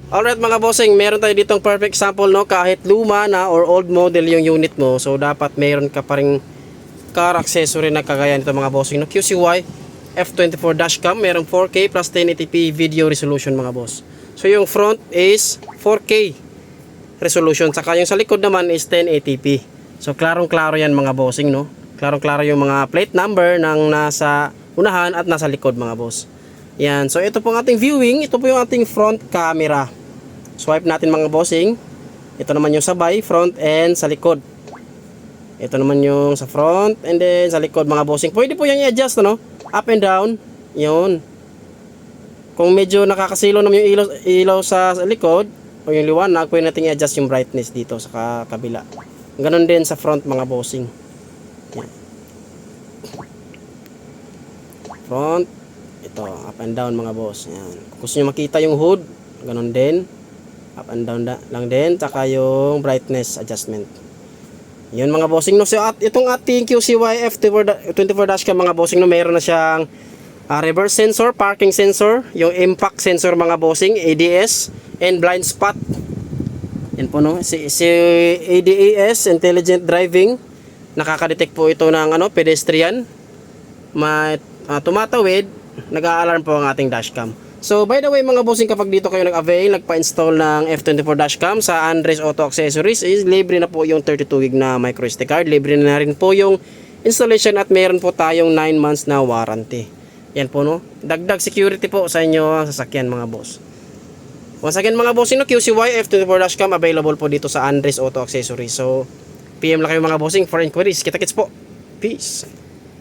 Alright mga bossing, meron tayo ditong perfect sample, no, kahit luma na or old model yung unit mo, so dapat meron ka pa ring car accessory na kagaya nito mga bossing, no, QCY F24 dashcam, merong 4K plus 1080p video resolution mga boss. So yung front is 4K resolution, saka yung sa likod naman is 1080p. So klarong klaro yan mga bossing, no, klarong klaro yung mga plate number ng nasa unahan at nasa likod mga boss. Yan, so ito po ang ating viewing, ito po yung ating front camera. Swipe natin mga bossing. Ito naman yung sabay, front and sa likod. Ito naman yung sa front and then sa likod mga bossing. Pwede po yan i-adjust, no? Up and down. Yun. Kung medyo nakakasilaw naman yung ilaw sa likod o yung liwanag, pwede natin i-adjust yung brightness dito sa kabila. Ganon din sa front mga bossing. Yan. Front. Ito, up and down mga boss. Yan. Kung gusto nyo makita yung hood, ganon din. Up and down lang din. Tsaka yung brightness adjustment. Yun mga bossing, no. So at itong ating QCY F24 dashcam mga bossing, no, meron na siyang reverse sensor, parking sensor, yung impact sensor mga bossing, ADS, and blind spot. Yan po, no. Si ADAS, intelligent driving, nakaka-detect po ito ng pedestrian. Tumatawid, nag-a-alarm po ang ating dashcam. So by the way mga bossing, kapag dito kayo nag-avail, nagpa-install ng F24 dashcam sa Andres Auto Accessories, is libre na po yung 32 gig na micro SD card, libre na rin po yung installation at meron po tayong 9 months na warranty. Yan po, no, dagdag security po sa inyo ang sasakyan mga boss. Once again mga bossing, no, QCY F24 dashcam available po dito sa Andres Auto Accessories. So PM lang kayo mga bossing for inquiries. Kita-kits po. Peace.